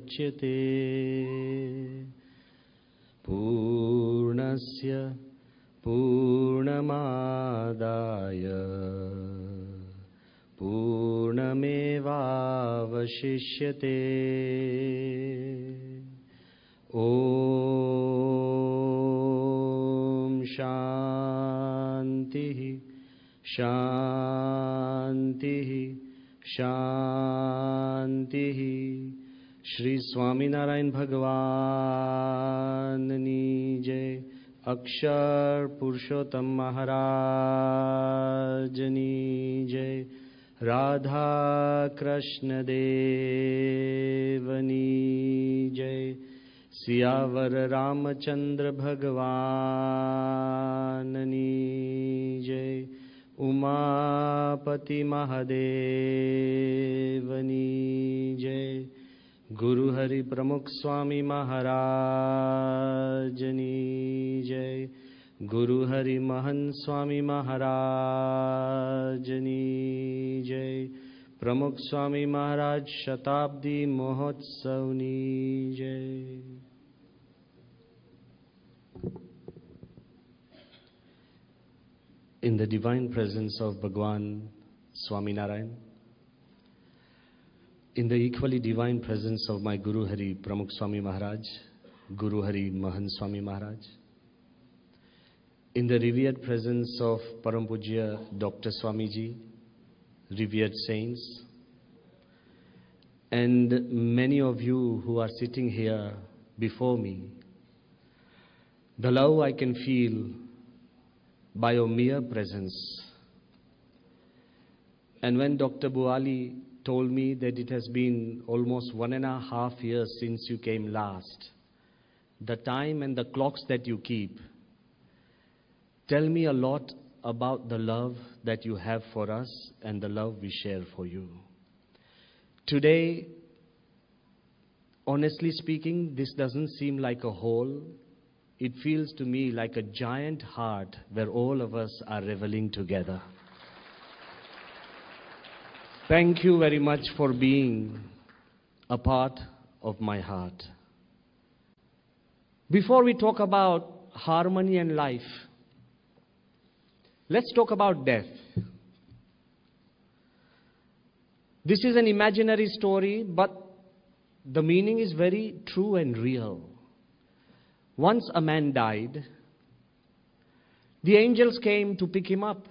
मुच्यते पूर्णस्य पूर्णमादाय पूर्णमेवावशिष्यते ॐ शान्तिः शान्तिः शान्तिः। श्री स्वामीनारायण भगवाननी जय। अक्षर पुरुषोत्तम महाराजनी जय। राधा कृष्ण देवनी जय। सियावर रामचंद्र भगवाननी जय। उमापति महादेवनी जय। गुरु हरि प्रमुख स्वामी महाराजनी जय। गुरु हरि महंत स्वामी महाराजनी जय। प्रमुख स्वामी महाराज शताब्दी महोत्सवनी जय। In the divine presence of Bhagwan Swami Narayan, in the equally divine presence of my Guru Hari Pramukh Swami Maharaj, Guru Hari Mahan Swami Maharaj, in the revered presence of Param Pujya Dr. Swamiji, revered saints, and many of you who are sitting here before me, the love I can feel by your mere presence. And when Dr. Buali told me that it has been almost 1.5 years since you came last, the time and the clocks that you keep tell me a lot about the love that you have for us and the love we share for you. Today, honestly speaking, this doesn't seem like a whole. It feels to me like a giant heart where all of us are reveling together. Thank you very much for being a part of my heart. Before we talk about harmony and life, let's talk about death. This is an imaginary story, but the meaning is very true and real. Once a man died, the angels came to pick him up.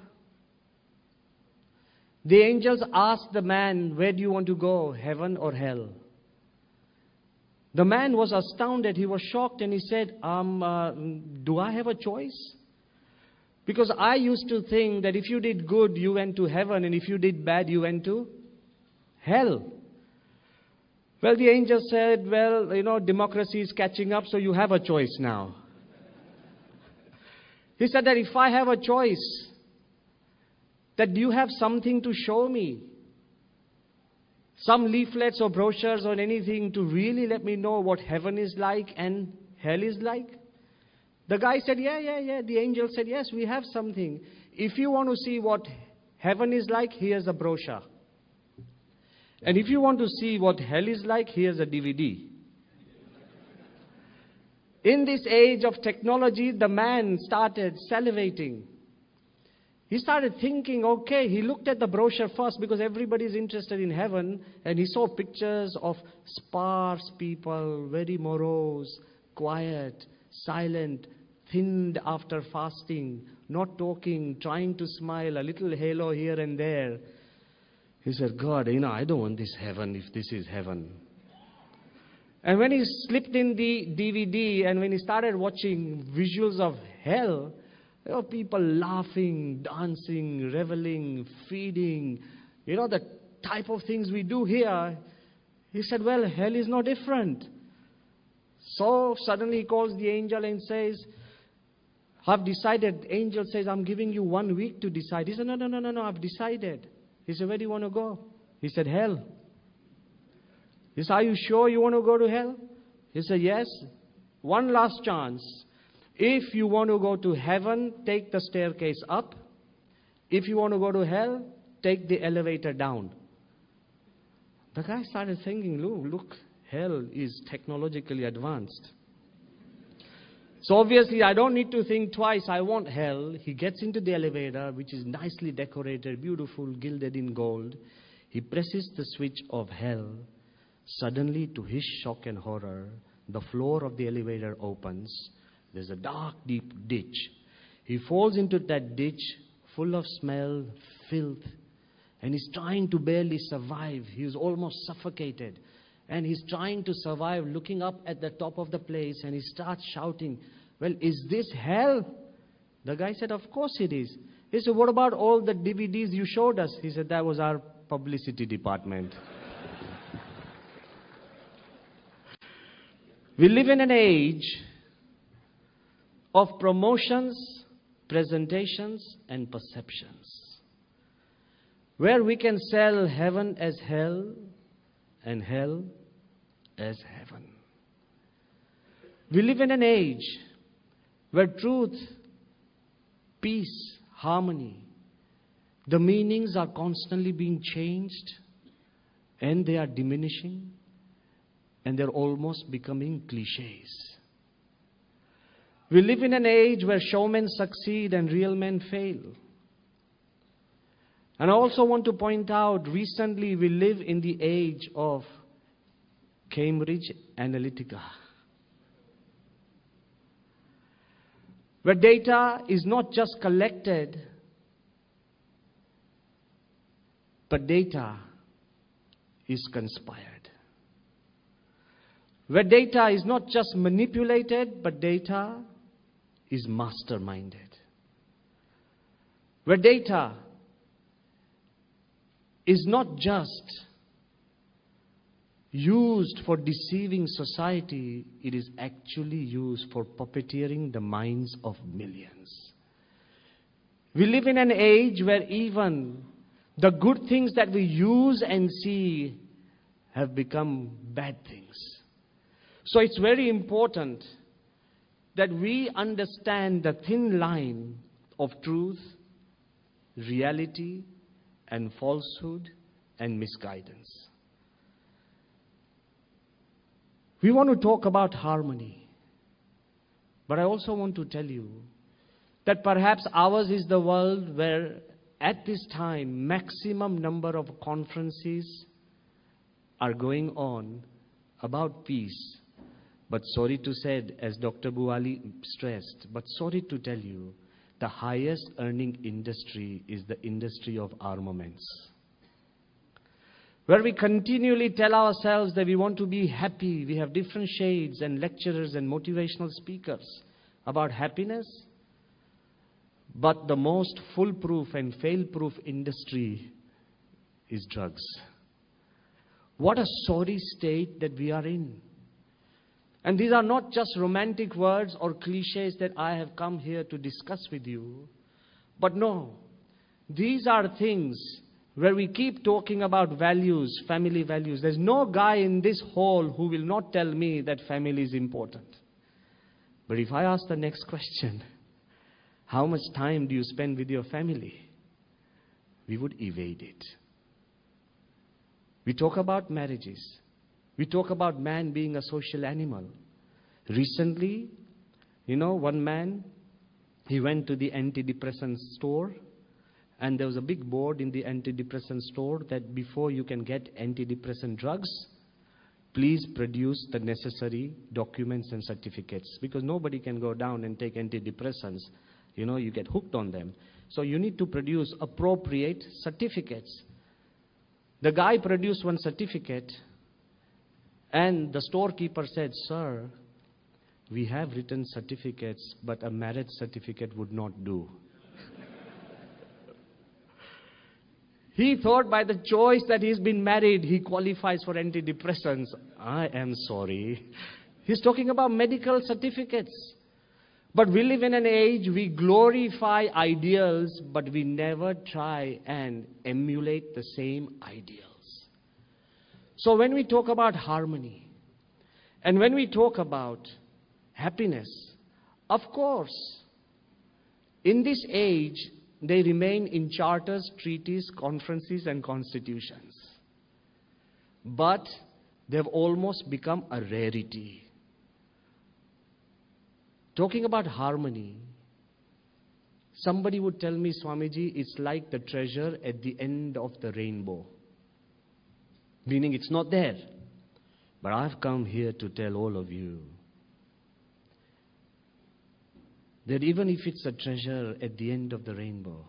The angels asked the man, where do you want to go, heaven or hell? The man was astounded, he was shocked, and he said, do I have a choice? Because I used to think that if you did good, you went to heaven, and if you did bad, you went to hell. Well, the angel said, well, democracy is catching up, so you have a choice now. He said that if I have a choice, that you have something to show me. Some leaflets or brochures or anything to really let me know what heaven is like and hell is like. The guy said, yeah. The angel said, yes, we have something. If you want to see what heaven is like, here's a brochure. And if you want to see what hell is like, here's a DVD. In this age of technology, the man started salivating. He started thinking, okay, he looked at the brochure first because everybody is interested in heaven, and he saw pictures of sparse people, very morose, quiet, silent, thinned after fasting, not talking, trying to smile, a little halo here and there. He said, God, I don't want this heaven if this is heaven. And when he slipped in the DVD and when he started watching visuals of hell, there were people laughing, dancing, reveling, feeding, the type of things we do here. He said, well, hell is no different. So suddenly he calls the angel and says, I've decided. Angel says, I'm giving you 1 week to decide. He said, no, I've decided. He said, where do you want to go? He said, hell. He said, are you sure you want to go to hell? He said, yes. One last chance. If you want to go to heaven, take the staircase up. If you want to go to hell, take the elevator down. The guy started thinking, look, hell is technologically advanced. So obviously, I don't need to think twice. I want hell. He gets into the elevator, which is nicely decorated, beautiful, gilded in gold. He presses the switch of hell. Suddenly, to his shock and horror, the floor of the elevator opens. There's a dark, deep ditch. He falls into that ditch full of smell, filth, and he's trying to barely survive. He's almost suffocated. And he's trying to survive, looking up at the top of the place, and he starts shouting, "Well, is this hell?" The guy said, "Of course it is." He said, "What about all the DVDs you showed us?" He said, "That was our publicity department." We live in an age of promotions, presentations, and perceptions, where we can sell heaven as hell and hell as heaven. We live in an age where truth, peace, harmony, the meanings are constantly being changed, and they are diminishing, and they're almost becoming cliches. We live in an age where showmen succeed and real men fail. And I also want to point out, recently we live in the age of Cambridge Analytica, where data is not just collected, but data is conspired. Where data is not just manipulated, but data is masterminded. Where data is not just used for deceiving society, it is actually used for puppeteering the minds of millions. We live in an age where even the good things that we use and see have become bad things. So it's very important that we understand the thin line of truth, reality, and falsehood and misguidance. We want to talk about harmony, but I also want to tell you that perhaps ours is the world where at this time maximum number of conferences are going on about peace. But sorry to say, as Dr. Buali stressed, but sorry to tell you, the highest earning industry is the industry of armaments, where we continually tell ourselves that we want to be happy. We have different shades and lecturers and motivational speakers about happiness. But the most foolproof and fail-proof industry is drugs. What a sorry state that we are in. And these are not just romantic words or cliches that I have come here to discuss with you. But no, these are things where we keep talking about values, family values. There's no guy in this hall who will not tell me that family is important. But if I ask the next question, how much time do you spend with your family? We would evade it. We talk about marriages. We talk about man being a social animal. Recently, one man, he went to the antidepressant store, and there was a big board in the antidepressant store that before you can get antidepressant drugs, please produce the necessary documents and certificates, because nobody can go down and take antidepressants. You get hooked on them. So you need to produce appropriate certificates. The guy produced one certificate, and the storekeeper said, "Sir, we have written certificates, but a marriage certificate would not do." He thought by the choice that he's been married, he qualifies for antidepressants. I am sorry. He's talking about medical certificates. But we live in an age, we glorify ideals, but we never try and emulate the same ideals. So when we talk about harmony, and when we talk about happiness, of course, in this age, they remain in charters, treaties, conferences, and constitutions. But they've almost become a rarity. Talking about harmony, somebody would tell me, Swamiji, it's like the treasure at the end of the rainbow. Meaning it's not there. But I've come here to tell all of you that even if it's a treasure at the end of the rainbow,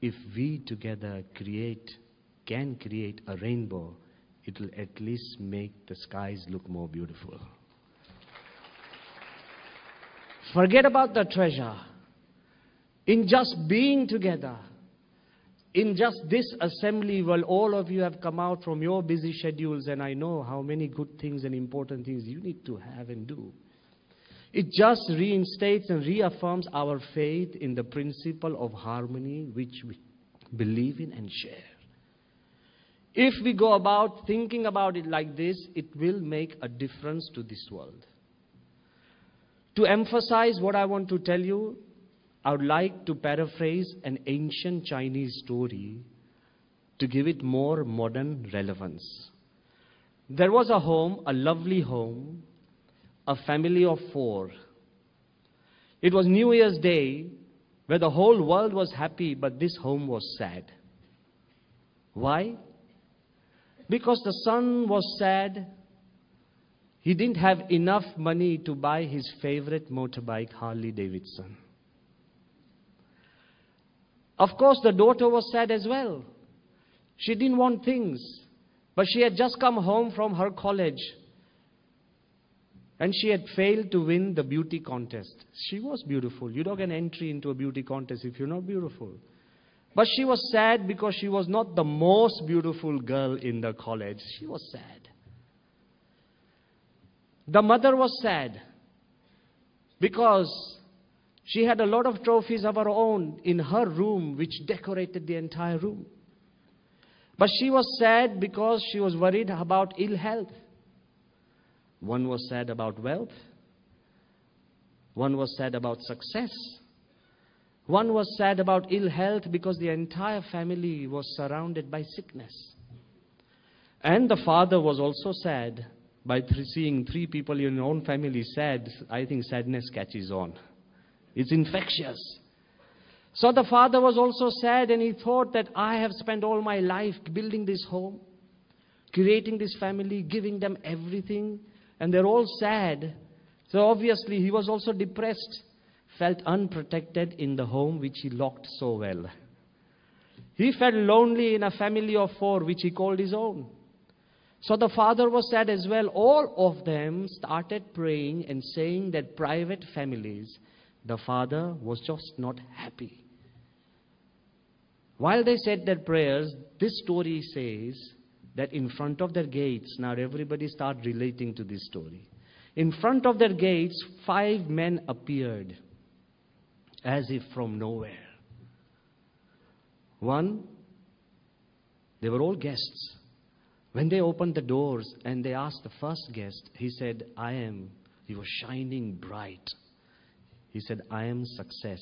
if we together can create a rainbow, it will at least make the skies look more beautiful. Forget about the treasure. In just being together, in just this assembly, well, all of you have come out from your busy schedules, and I know how many good things and important things you need to have and do. It just reinstates and reaffirms our faith in the principle of harmony which we believe in and share. If we go about thinking about it like this, it will make a difference to this world. To emphasize what I want to tell you, I would like to paraphrase an ancient Chinese story to give it more modern relevance. There was a home, a lovely home, a family of 4. It was New Year's Day, where the whole world was happy, but this home was sad. Why? Because the son was sad. He didn't have enough money to buy his favorite motorbike, Harley Davidson. Of course, the daughter was sad as well. She didn't want things, but she had just come home from her college and she had failed to win the beauty contest. She was beautiful. You don't get an entry into a beauty contest if you're not beautiful. But she was sad because she was not the most beautiful girl in the college. She was sad. The mother was sad because she had a lot of trophies of her own in her room, which decorated the entire room. But she was sad because she was worried about ill health. One was sad about wealth. One was sad about success. One was sad about ill health because the entire family was surrounded by sickness. And the father was also sad by seeing 3 people in your own family sad. I think sadness catches on. It's infectious. So the father was also sad, and he thought that I have spent all my life building this home, creating this family, giving them everything, and they're all sad. So obviously he was also depressed, felt unprotected in the home which he locked so well. He felt lonely in a family of 4 which he called his own. So the father was sad as well. All of them started praying and saying that private families, the father was just not happy. While they said their prayers, this story says that in front of their gates, now everybody start relating to this story. In front of their gates, 5 men appeared as if from nowhere. One, they were all guests. When they opened the doors and they asked the first guest, he said, he was shining bright. He said, I am success.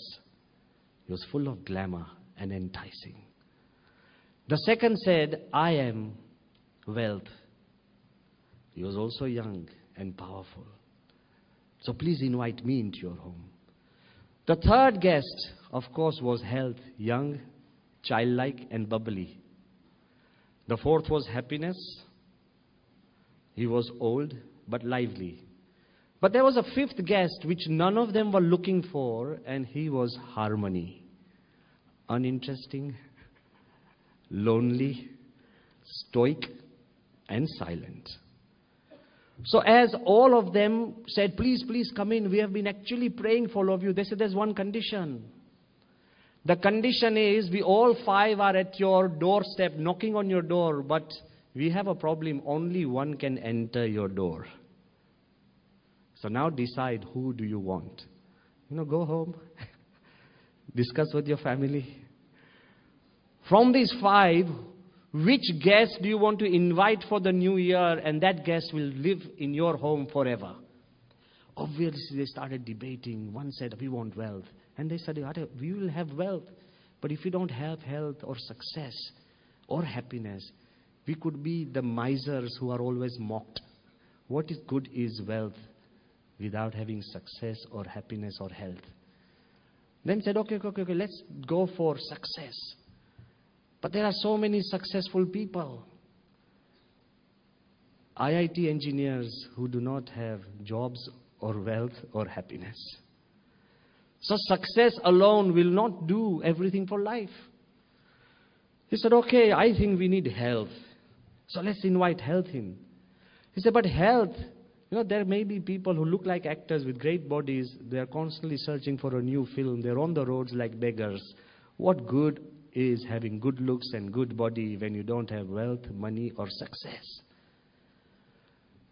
He was full of glamour and enticing. The second said, I am wealth. He was also young and powerful. So please invite me into your home. The third guest, of course, was health, young, childlike and bubbly. The fourth was happiness. He was old but lively. But there was a 5th guest which none of them were looking for, and he was harmony. Uninteresting, lonely, stoic and silent. So as all of them said, please, please come in. We have been actually praying for all of you. They said there's one condition. The condition is we all 5 are at your doorstep knocking on your door, but we have a problem. Only one can enter your door. So now decide, who do you want? Go home. Discuss with your family. From these 5, which guest do you want to invite for the new year, and that guest will live in your home forever? Obviously, they started debating. One said, we want wealth. And they said, we will have wealth. But if you don't have health or success or happiness, We could be the misers who are always mocked. What is good is wealth without having success or happiness or health. Then said, okay, let's go for success. But there are so many successful people. IIT engineers who do not have jobs or wealth or happiness. So success alone will not do everything for life. He said, okay, I think we need health. So let's invite health in. He said, but health, there may be people who look like actors with great bodies. They are constantly searching for a new film. They're on the roads like beggars. What good is having good looks and good body when you don't have wealth, money, or success?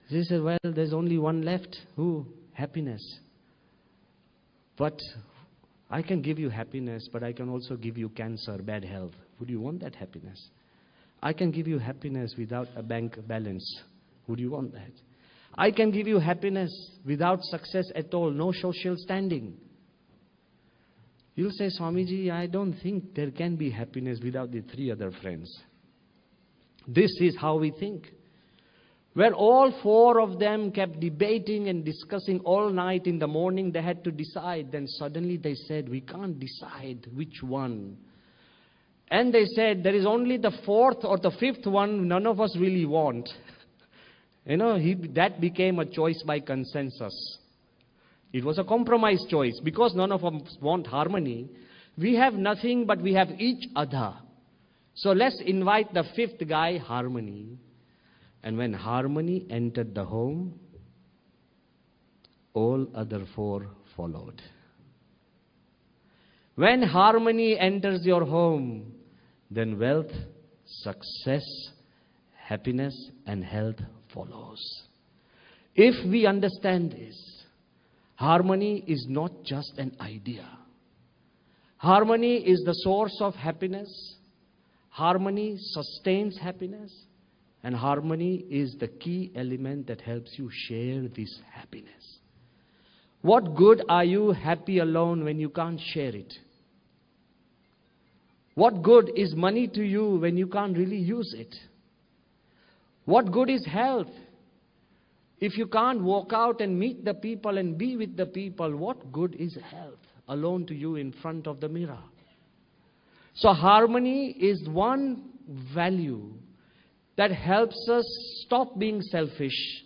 He said, well, there's only one left. Who? Happiness. But I can give you happiness, but I can also give you cancer, bad health. Would you want that happiness? I can give you happiness without a bank balance. Would you want that? I can give you happiness without success at all, no social standing. You'll say, Swamiji, I don't think there can be happiness without the three other friends. This is how we think. Where all four of them kept debating and discussing all night, in the morning they had to decide. Then suddenly they said, we can't decide which one. And they said, there is only the fourth or the fifth one none of us really want. That became a choice by consensus. It was a compromise choice. Because none of us want harmony, we have nothing but we have each other. So let's invite the fifth guy, harmony. And when harmony entered the home, all other four followed. When harmony enters your home, then wealth, success, happiness, and health follows. If we understand this, harmony is not just an idea. Harmony is the source of happiness. Harmony sustains happiness. And harmony is the key element that helps you share this happiness. What good are you happy alone when you can't share it? What good is money to you when you can't really use it? What good is health? If you can't walk out and meet the people and be with the people, what good is health alone to you in front of the mirror? So harmony is one value that helps us stop being selfish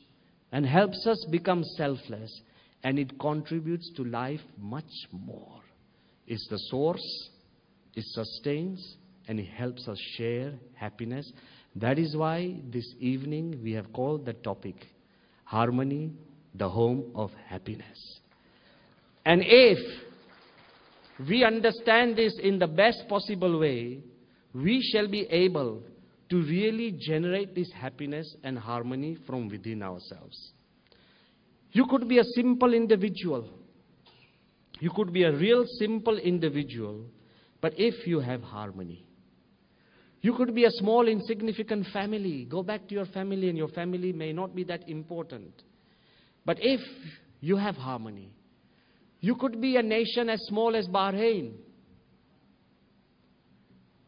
and helps us become selfless, and it contributes to life much more. It's the source, it sustains, and it helps us share happiness. That is why this evening we have called the topic, Harmony, the Home of Happiness. And if we understand this in the best possible way, we shall be able to really generate this happiness and harmony from within ourselves. You could be a simple individual. You could be a real simple individual, but if you have harmony. You could be a small insignificant family. Go back to your family, and your family may not be that important. But if you have harmony, you could be a nation as small as Bahrain.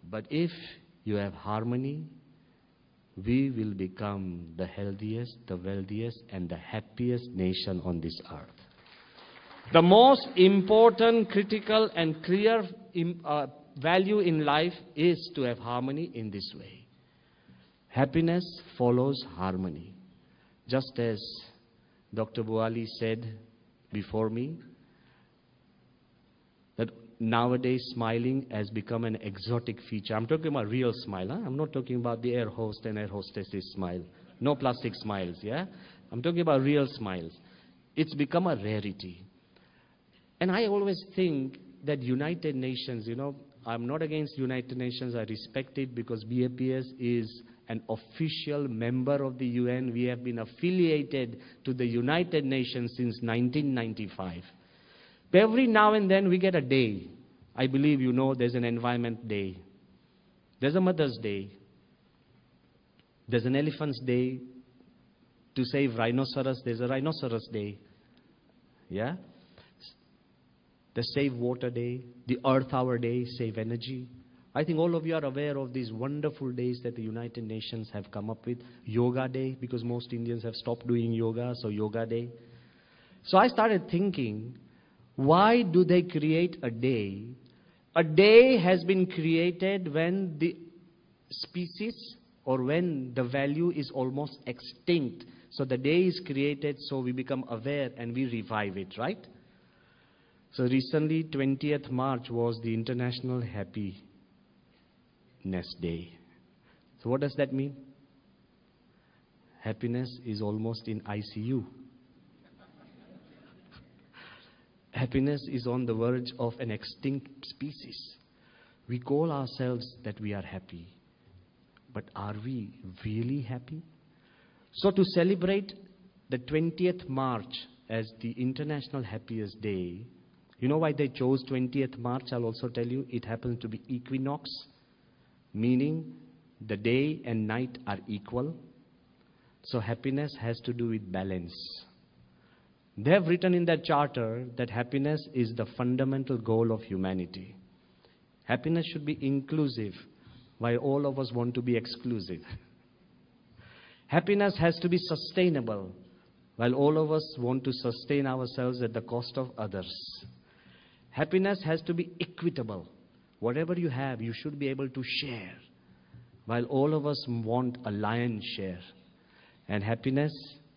But if you have harmony, we will become the healthiest, the wealthiest, and the happiest nation on this earth. The most important, critical, and clear value in life is to have harmony in this way. Happiness follows harmony. Just as Dr. Buali said before me, that nowadays smiling has become an exotic feature. I'm talking about real smile. I'm not talking about the air host and air hostesses smile. No plastic smiles, yeah? I'm talking about real smiles. It's become a rarity. And I always think that United Nations, I'm not against United Nations. I respect it because BAPS is an official member of the UN. We have been affiliated to the United Nations since 1995. Every now and then we get a day. I believe there's an Environment Day. There's a Mother's Day. There's an Elephant's Day. To save rhinoceros, there's a Rhinoceros Day. Yeah? The Save Water Day. The Earth Hour Day, save energy. I think all of you are aware of these wonderful days that the United Nations have come up with. Yoga Day, because most Indians have stopped doing yoga, so Yoga Day. So I started thinking, why do they create a day? A day has been created when the species or when the value is almost extinct. So the day is created so we become aware and we revive it, right? So recently, 20th March was the International Happiness Day. So what does that mean? Happiness is almost in ICU. Happiness is on the verge of an extinct species. We call ourselves that we are happy. But are we really happy? So to celebrate the 20th March as the International Happiest Day, you know why they chose 20th March? I'll also tell you. It happens to be equinox, meaning the day and night are equal. So happiness has to do with balance. They have written in their charter that happiness is the fundamental goal of humanity. Happiness should be inclusive, while all of us want to be exclusive. Happiness has to be sustainable, while all of us want to sustain ourselves at the cost of others. Happiness has to be equitable. Whatever you have, you should be able to share, while all of us want a lion's share. And happiness,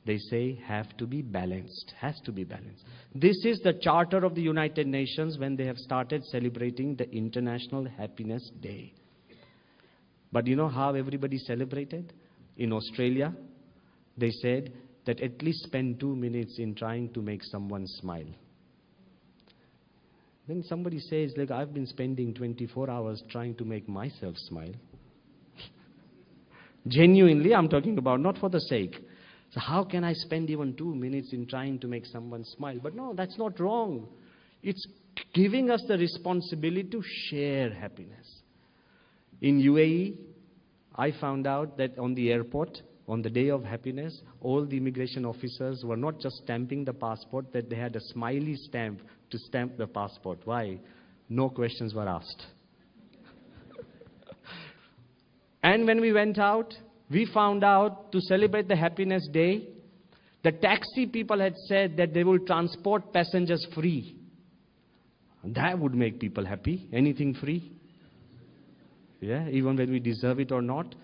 they say, have to be balanced, has to be balanced. This is the charter of the United Nations when they have started celebrating the International Happiness Day. But you know how everybody celebrated? In Australia, they said that at least spend 2 minutes in trying to make someone smile. When somebody says, like, I've been spending 24 hours trying to make myself smile. Genuinely, I'm talking about, not for the sake. So how can I spend even 2 minutes in trying to make someone smile? But no, that's not wrong. It's giving us the responsibility to share happiness. In UAE, I found out that on the airport, on the day of happiness, all the immigration officers were not just stamping the passport, that they had a smiley stamp to stamp the passport. Why? No questions were asked. And when we went out, we found out to celebrate the Happiness Day, the taxi people had said that they will transport passengers free. That would make people happy. Anything free. Yeah, even when we deserve it or not.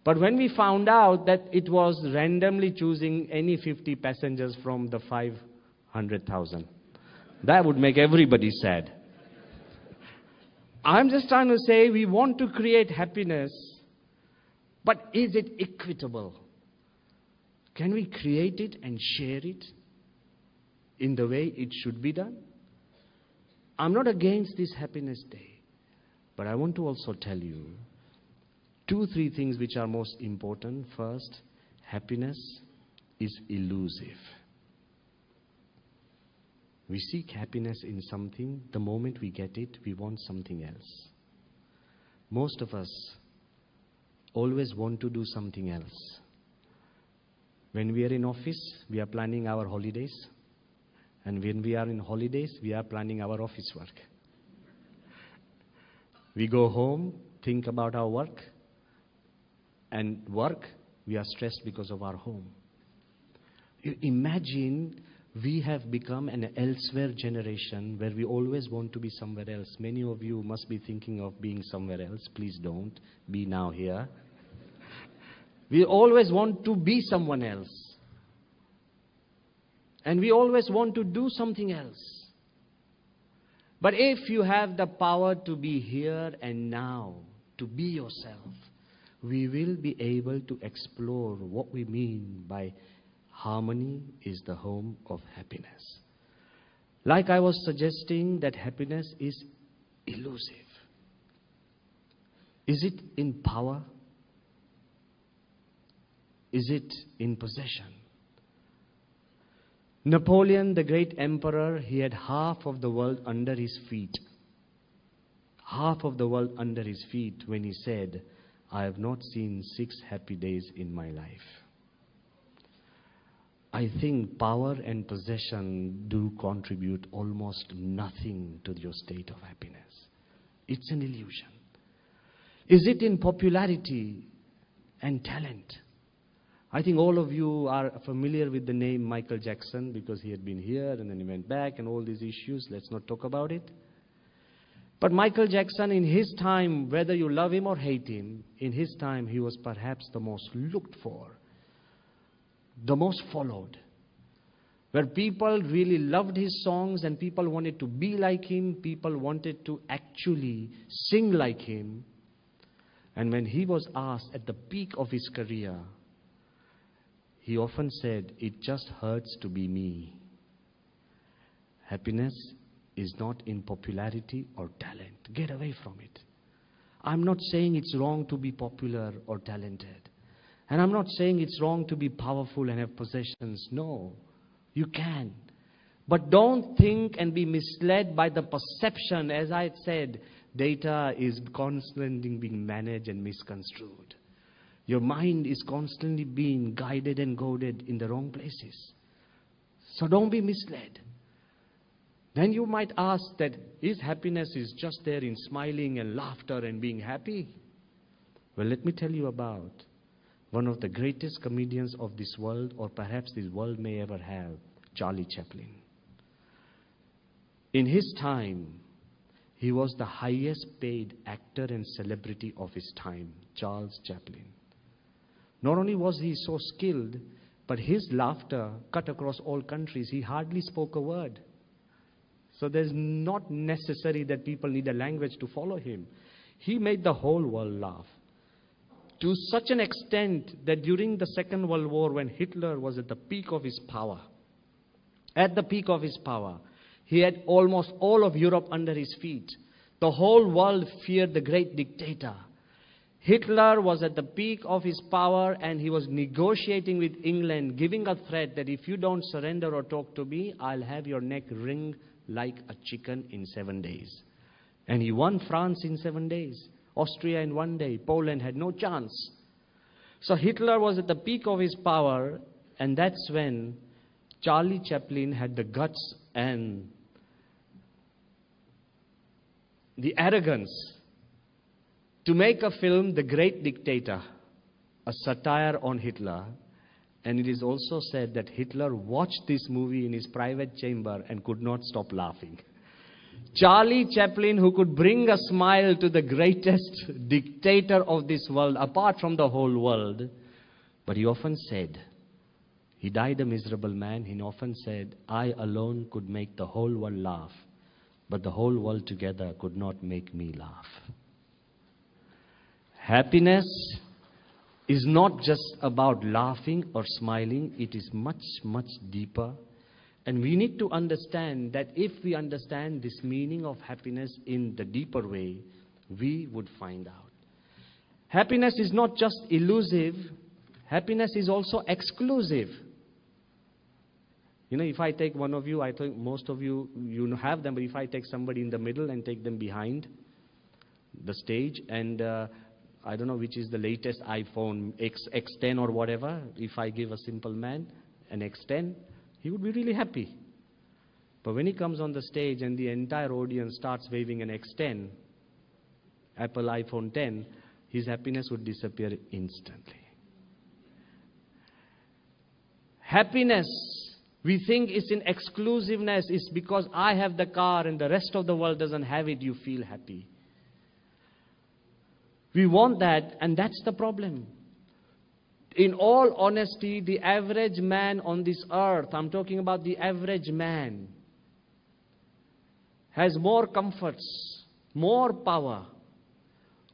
But when we found out that it was randomly choosing any 50 passengers from the 500,000, that would make everybody sad. I'm just trying to say we want to create happiness, but is it equitable? Can we create it and share it in the way it should be done? I'm not against this Happiness Day, but I want to also tell you 2-3 things which are most important. First, happiness is elusive. We seek happiness in something. The moment we get it, we want something else. Most of us always want to do something else. When we are in office, we are planning our holidays. And when we are in holidays, we are planning our office work. We go home, think about our work. And work, we are stressed because of our home. You imagine we have become an elsewhere generation where we always want to be somewhere else. Many of you must be thinking of being somewhere else. Please don't. Be now here. We always want to be someone else. And we always want to do something else. But if you have the power to be here and now, to be yourself, we will be able to explore what we mean by harmony is the home of happiness. Like I was suggesting, that happiness is elusive. Is it in power? Is it in possession? Napoleon, the great emperor, he had half of the world under his feet. Half of the world under his feet when he said, I have not seen 6 happy days in my life. I think power and possession do contribute almost nothing to your state of happiness. It's an illusion. Is it in popularity and talent? I think all of you are familiar with the name Michael Jackson because he had been here and then he went back and all these issues. Let's not talk about it. But Michael Jackson, in his time, whether you love him or hate him, in his time he was perhaps the most looked for, the most followed, where people really loved his songs and people wanted to be like him, people wanted to actually sing like him. And when he was asked at the peak of his career, he often said, "It just hurts to be me." Happiness is not in popularity or talent. Get away from it. I'm not saying it's wrong to be popular or talented. And I'm not saying it's wrong to be powerful and have possessions. No, you can. But don't think and be misled by the perception. As I said, data is constantly being managed and misconstrued. Your mind is constantly being guided and goaded in the wrong places. So don't be misled. Then you might ask that, is happiness is just there in smiling and laughter and being happy? Well, let me tell you about one of the greatest comedians of this world, or perhaps this world may ever have, Charlie Chaplin. In his time, he was the highest paid actor and celebrity of his time, Charles Chaplin. Not only was he so skilled, but his laughter cut across all countries. He hardly spoke a word. So there's not necessary that people need a language to follow him. He made the whole world laugh. To such an extent that during the Second World War, when Hitler was at the peak of his power, he had almost all of Europe under his feet. The whole world feared the great dictator. Hitler was at the peak of his power and he was negotiating with England, giving a threat that if you don't surrender or talk to me, I'll have your neck wring like a chicken in 7 days. And he won France in 7 days, Austria in 1 day, Poland had no chance. So Hitler was at the peak of his power, and that's when Charlie Chaplin had the guts and the arrogance to make a film, The Great Dictator, a satire on Hitler. And it is also said that Hitler watched this movie in his private chamber and could not stop laughing. Charlie Chaplin, who could bring a smile to the greatest dictator of this world, apart from the whole world. But he often said, he died a miserable man, he often said, I alone could make the whole world laugh, but the whole world together could not make me laugh. Happiness is not just about laughing or smiling. It is much, much deeper. And we need to understand that if we understand this meaning of happiness in the deeper way, we would find out. Happiness is not just elusive. Happiness is also exclusive. You know, if I take one of you, I think most of you, you have them, but if I take somebody in the middle and take them behind the stage, and I don't know which is the latest iPhone, X10 or whatever, if I give a simple man an X10, he would be really happy. But when he comes on the stage and the entire audience starts waving an X10, Apple iPhone 10, his happiness would disappear instantly. Happiness, we think, is in exclusiveness. It's because I have the car and the rest of the world doesn't have it, you feel happy. We want that, and that's the problem. In all honesty, the average man on this earth, I'm talking about the average man, has more comforts, more power,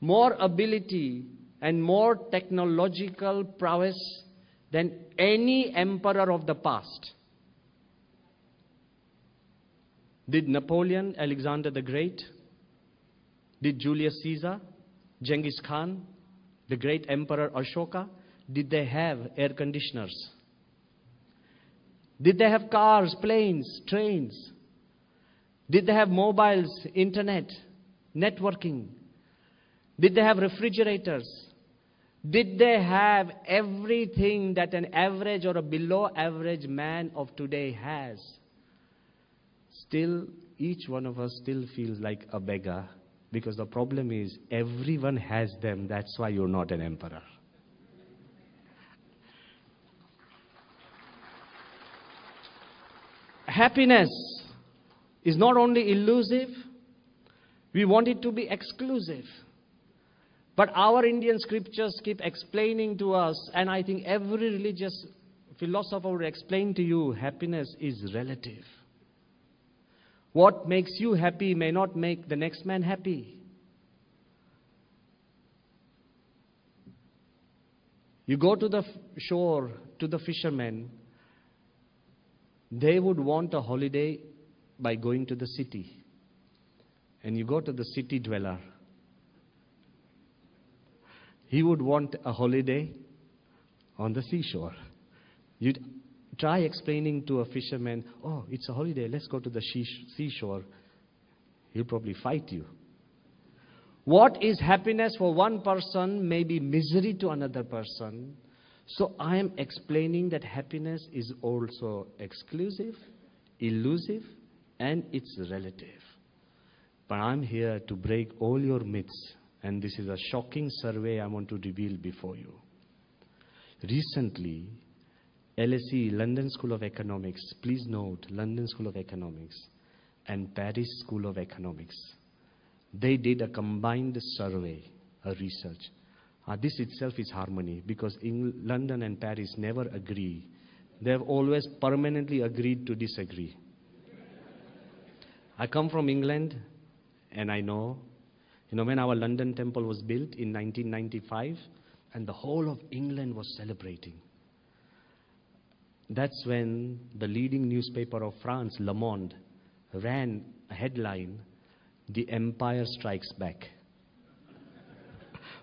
more ability, and more technological prowess than any emperor of the past. Did Napoleon, Alexander the Great, did Julius Caesar, Genghis Khan, the great emperor Ashoka, did they have air conditioners? Did they have cars, planes, trains? Did they have mobiles, internet, networking? Did they have refrigerators? Did they have everything that an average or a below average man of today has? Still, each one of us still feels like a beggar Because the problem is, everyone has them, that's why you're not an emperor. Happiness is not only elusive, we want it to be exclusive. But our Indian scriptures keep explaining to us, and I think every religious philosopher will explain to you, happiness is relative. What makes you happy may not make the next man happy. You go to the shore, to the fishermen, they would want a holiday by going to the city. And you go to the city dweller, he would want a holiday on the seashore. You'd try explaining to a fisherman, oh, it's a holiday, let's go to the seashore. He'll probably fight you. What is happiness for one person may be misery to another person. So I am explaining that happiness is also exclusive, elusive, and it's relative. But I'm here to break all your myths, and this is a shocking survey I want to reveal before you. Recently, LSE, London School of Economics, please note, London School of Economics and Paris School of Economics, they did a combined survey, a research. This itself is harmony, because London and Paris never agree. They have always permanently agreed to disagree. I come from England, and I know, when our London temple was built in 1995, and the whole of England was celebrating. That's when the leading newspaper of France, Le Monde, ran a headline, "The Empire Strikes Back."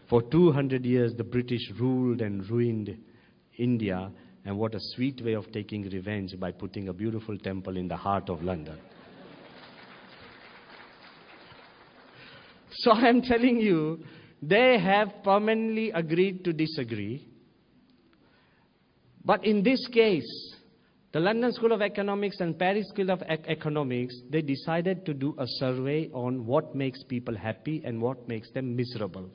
For 200 years, the British ruled and ruined India, and what a sweet way of taking revenge by putting a beautiful temple in the heart of London. So I am telling you, they have permanently agreed to disagree. But in this case, the London School of Economics and Paris School of Economics, they decided to do a survey on what makes people happy and what makes them miserable.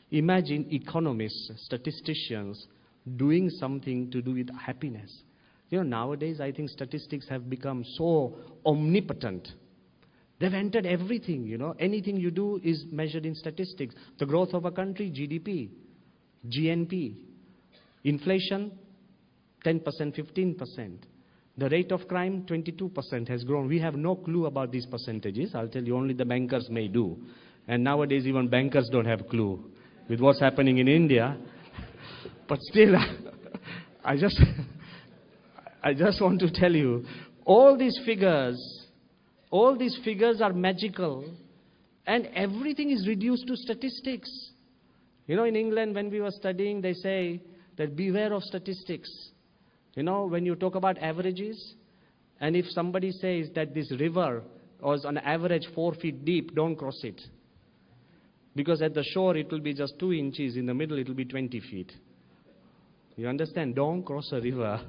Imagine economists, statisticians doing something to do with happiness. Nowadays I think statistics have become so omnipotent. They've entered everything, Anything you do is measured in statistics. The growth of a country, GDP, GNP. Inflation, 10%, 15%. The rate of crime, 22% has grown. We have no clue about these percentages. I'll tell you, only the bankers may do. And nowadays even bankers don't have clue with what's happening in India. But still, I just want to tell you, all these figures are magical, and everything is reduced to statistics. In England, when we were studying, they say that beware of statistics. When you talk about averages, and if somebody says that this river was on average 4 feet deep, don't cross it. Because at the shore, it will be just 2 inches. In the middle, it will be 20 feet. You understand? Don't cross a river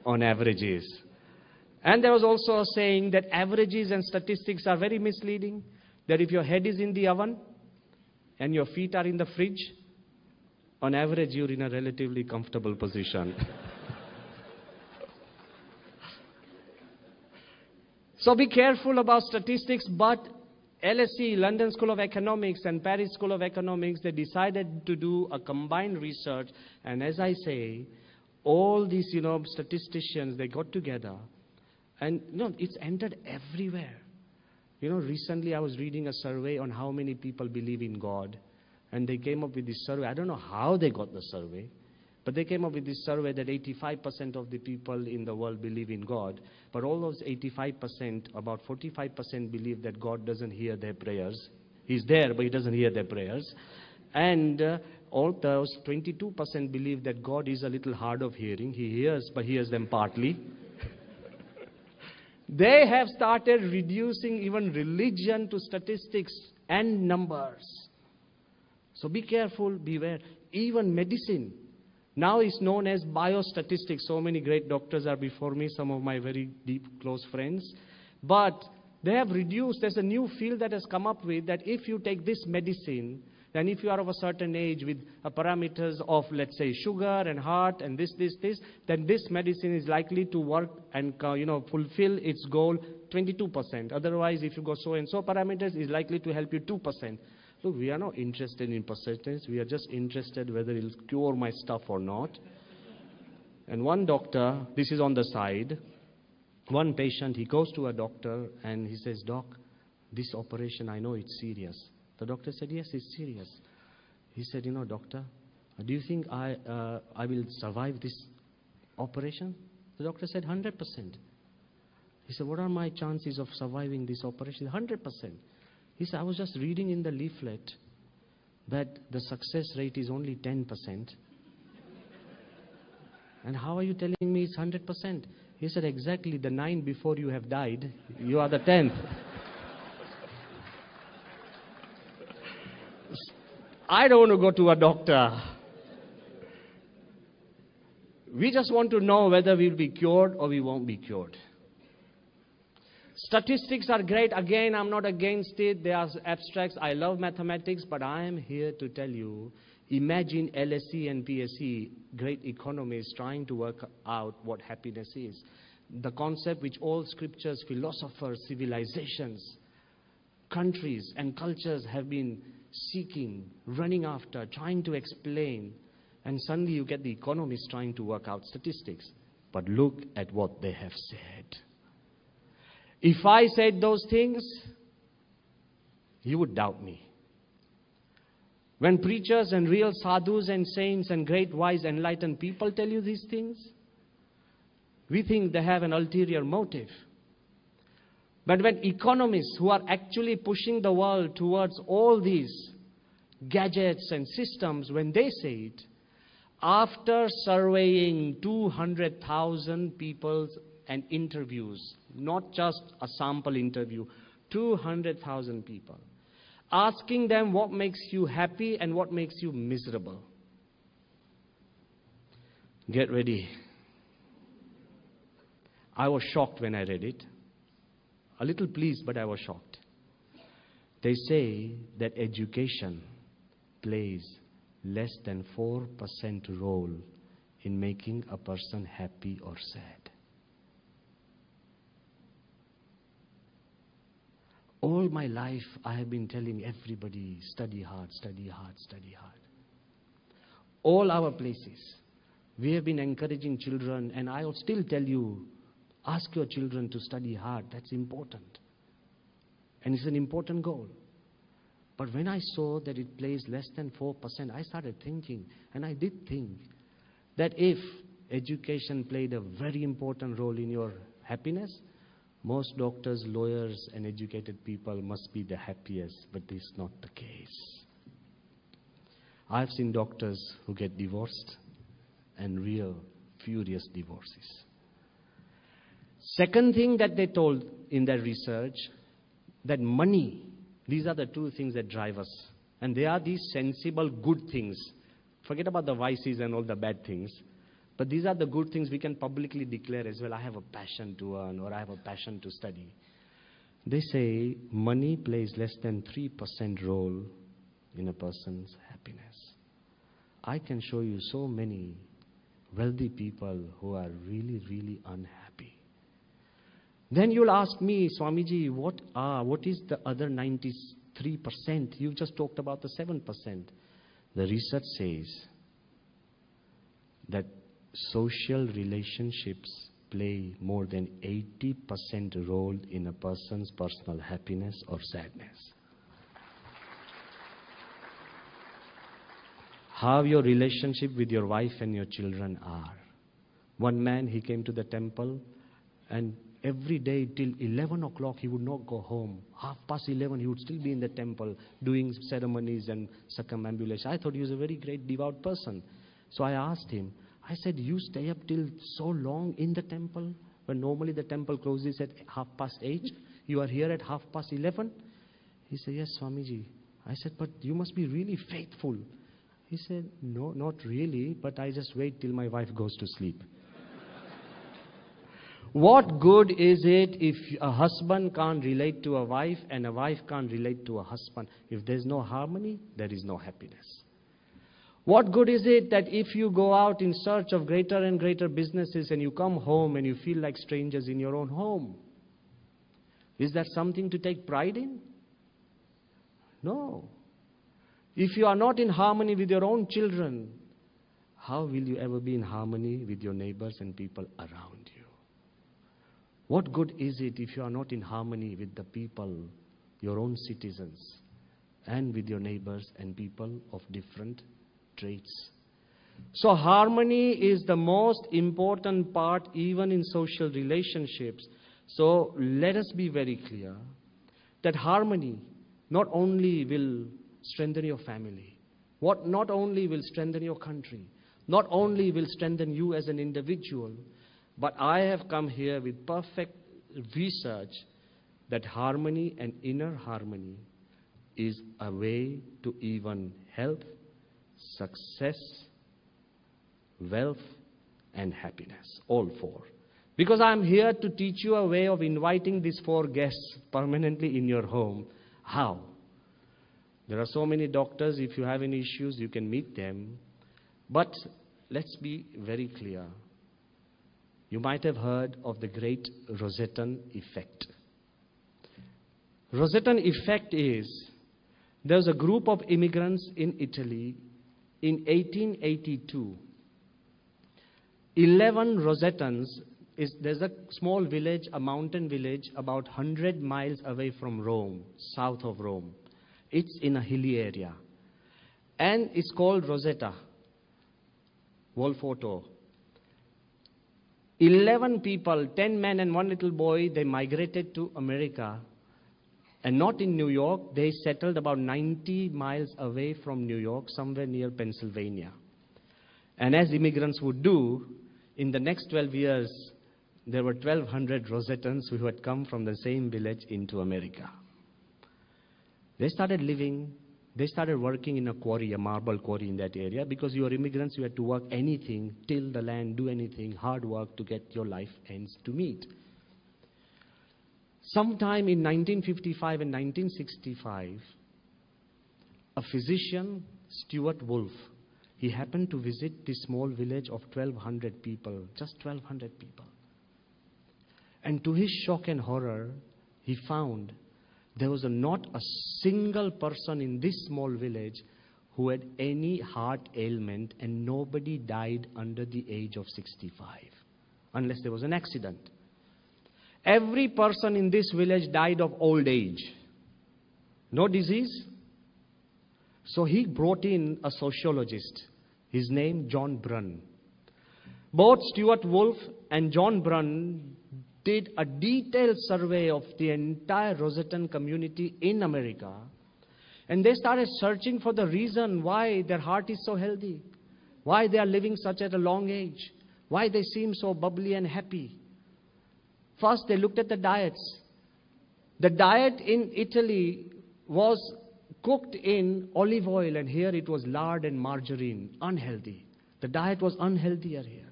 on averages. And there was also a saying that averages and statistics are very misleading. That if your head is in the oven and your feet are in the fridge, on average, you're in a relatively comfortable position. So be careful about statistics, but LSE, London School of Economics, and Paris School of Economics, they decided to do a combined research. And as I say, all these, statisticians, they got together. And, it's entered everywhere. Recently I was reading a survey on how many people believe in God. And they came up with this survey. I don't know how they got the survey. But they came up with this survey that 85% of the people in the world believe in God. But all those 85%, about 45% believe that God doesn't hear their prayers. He's there, but he doesn't hear their prayers. And all those 22% believe that God is a little hard of hearing. He hears, but hears them partly. They have started reducing even religion to statistics and numbers. So be careful, beware. Even medicine now is known as biostatistics. So many great doctors are before me, some of my very deep, close friends. But They have reduced, there's a new field that has come up with that if you take this medicine, then if you are of a certain age with parameters of, let's say, sugar and heart and this, then this medicine is likely to work and fulfill its goal 22%. Otherwise, if you go so and so parameters, it's likely to help you 2%. Look, we are not interested in percentage. We are just interested whether it will cure my stuff or not. And one doctor, this is on the side, one patient, he goes to a doctor and he says, "Doc, this operation, I know it's serious." The doctor said, "Yes, it's serious." He said, "Doctor, do you think I will survive this operation?" The doctor said, 100%. He said, "What are my chances of surviving this operation?" 100%. He said, "I was just reading in the leaflet that the success rate is only 10%. And how are you telling me it's 100%? He said, "Exactly, the 9 before you have died, you are the 10th. I don't want to go to a doctor. We just want to know whether we'll be cured or we won't be cured. Statistics are great. Again, I'm not against it. They are abstracts. I love mathematics, but I am here to tell you, imagine LSE and PSE, great economists, trying to work out what happiness is. The concept which all scriptures, philosophers, civilizations, countries and cultures have been seeking, running after, trying to explain. And suddenly you get the economists trying to work out statistics. But look at what they have said. If I said those things, you would doubt me. When preachers and real sadhus and saints and great wise enlightened people tell you these things, we think they have an ulterior motive. But when economists who are actually pushing the world towards all these gadgets and systems, when they say it, after surveying 200,000 people and interviews, not just a sample interview, 200,000 people, asking them what makes you happy and what makes you miserable. Get ready. I was shocked when I read it. A little pleased, but I was shocked. They say that education plays less than 4% role in making a person happy or sad. All my life, I have been telling everybody, study hard, study hard, study hard. All our places, we have been encouraging children, and I will still tell you, ask your children to study hard. That's important. And it's an important goal. But when I saw that it plays less than 4%, I started thinking, and I did think, that if education played a very important role in your happiness, most doctors, lawyers, and educated people must be the happiest, but this is not the case. I've seen doctors who get divorced, and real furious divorces. Second thing that they told in their research, that money, these are the two things that drive us. And they are these sensible, good things. Forget about the vices and all the bad things. But these are the good things we can publicly declare as well. I have a passion to earn, or I have a passion to study. They say money plays less than 3% role in a person's happiness. I can show you so many wealthy people who are really, really unhappy. Then you'll ask me, Swamiji, what is the other 93%? You just talked about the 7%. The research says that social relationships play more than 80% role in a person's personal happiness or sadness. How your relationship with your wife and your children are. One man, he came to the temple, and every day till 11 o'clock he would not go home. 11:30 he would still be in the temple doing ceremonies and circumambulation. I thought he was a very great devout person. So I asked him, I said, you stay up till so long in the temple when normally the temple closes at 8:30? You are here at 11:30? He said, yes, Swamiji. I said, but you must be really faithful. He said, no, not really, but I just wait till my wife goes to sleep. What good is it if a husband can't relate to a wife and a wife can't relate to a husband? If there's no harmony, there is no happiness. What good is it that if you go out in search of greater and greater businesses and you come home and you feel like strangers in your own home? Is that something to take pride in? No. If you are not in harmony with your own children, how will you ever be in harmony with your neighbors and people around you? What good is it if you are not in harmony with the people, your own citizens, and with your neighbors and people of different traits? So harmony is the most important part even in social relationships. So let us be very clear that harmony not only will strengthen your family, not only will strengthen your country, not only will strengthen you as an individual, but I have come here with perfect research that harmony and inner harmony is a way to even health, success, wealth, and happiness, all four. Because I am here to teach you a way of inviting these four guests permanently in your home. How? There are so many doctors, if you have any issues, you can meet them. But let's be very clear. You might have heard of the great Rosettan effect. Rosettan effect is, there's a group of immigrants in Italy in 1882. 11 Rosettans, there's a small village, a mountain village, about 100 miles away from Rome, south of Rome. It's in a hilly area. And it's called Rosetta, Wolfoto. 11 people, 10 men and 1 little boy, they migrated to America. And not in New York, they settled about 90 miles away from New York, somewhere near Pennsylvania. And as immigrants would do, in the next 12 years, there were 1,200 Rosettans who had come from the same village into America. They started working in a quarry, a marble quarry in that area, because you are immigrants, you had to work anything, till the land, do anything, hard work to get your life ends to meet. Sometime in 1955 and 1965, a physician, Stuart Wolf, he happened to visit this small village of 1,200 people, just 1,200 people. And to his shock and horror, he found there was not a single person in this small village who had any heart ailment, and nobody died under the age of 65, unless there was an accident. Every person in this village died of old age. No disease. So he brought in a sociologist. His name, John Brunn. Both Stuart Wolf and John Brunn did a detailed survey of the entire Rosettan community in America. And they started searching for the reason why their heart is so healthy, why they are living such at a long age, why they seem so bubbly and happy. First, they looked at the diets. The diet in Italy was cooked in olive oil, and here it was lard and margarine, unhealthy. The diet was unhealthier here.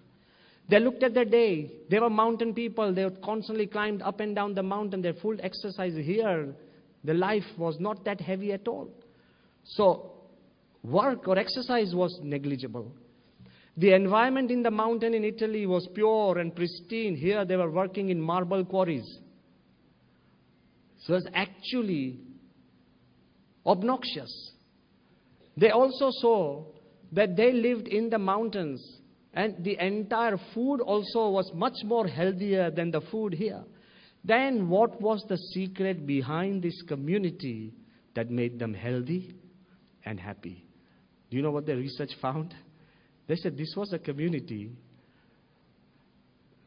They looked at their day. They were mountain people. They constantly climbed up and down the mountain. Their full exercise. Here, the life was not that heavy at all. So, work or exercise was negligible. The environment in the mountain in Italy was pure and pristine. Here, they were working in marble quarries. So, it's actually obnoxious. They also saw that they lived in the mountains, and the entire food also was much more healthier than the food here. Then what was the secret behind this community that made them healthy and happy? Do you know what the research found? They said this was a community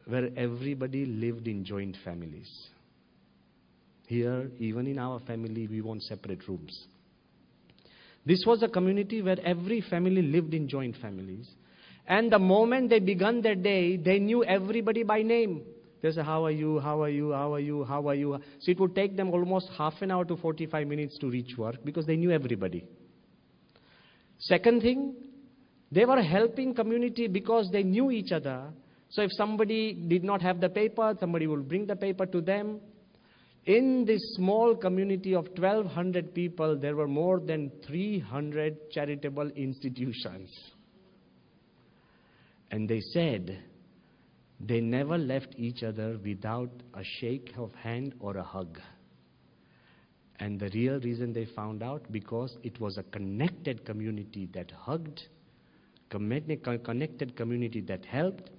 where everybody lived in joint families. Here, even in our family, we want separate rooms. This was a community where every family lived in joint families. And the moment they began their day, they knew everybody by name. They said, how are you, how are you, how are you, how are you? So it would take them almost half an hour to 45 minutes to reach work because they knew everybody. Second thing, they were helping community because they knew each other. So if somebody did not have the paper, somebody will bring the paper to them. In this small community of 1,200 people, there were more than 300 charitable institutions. And they said they never left each other without a shake of hand or a hug. And the real reason they found out, because it was a connected community that hugged, connected community that helped,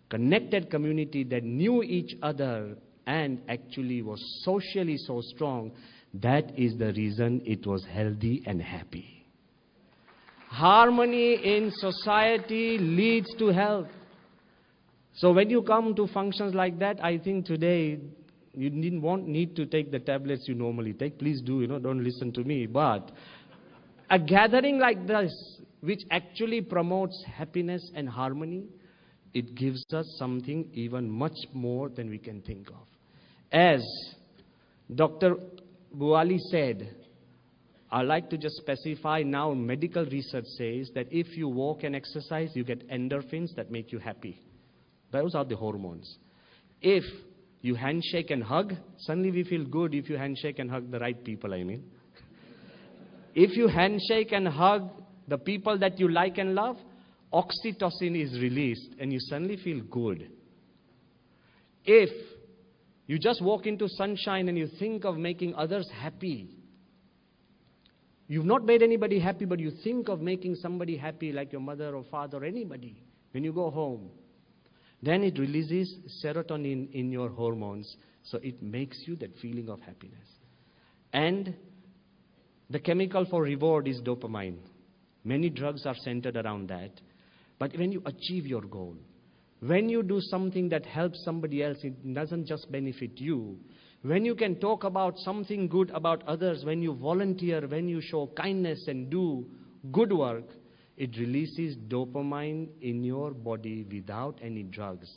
connected community that knew each other and actually was socially so strong. That is the reason it was healthy and happy. Harmony in society leads to health. So when you come to functions like that, I think today you won't need to take the tablets you normally take. Please do, don't listen to me. But a gathering like this, which actually promotes happiness and harmony, it gives us something even much more than we can think of. As Dr. Buali said, I like to just specify now, medical research says that if you walk and exercise, you get endorphins that make you happy. Those are the hormones. If you handshake and hug, suddenly we feel good if you handshake and hug the right people, I mean. If you handshake and hug the people that you like and love, oxytocin is released and you suddenly feel good. If you just walk into sunshine and you think of making others happy, you've not made anybody happy, but you think of making somebody happy, like your mother or father or anybody, when you go home, then it releases serotonin in your hormones, so it makes you that feeling of happiness. And the chemical for reward is dopamine. Many drugs are centered around that. But when you achieve your goal, when you do something that helps somebody else, it doesn't just benefit you. When you can talk about something good about others, when you volunteer, when you show kindness and do good work, it releases dopamine in your body without any drugs.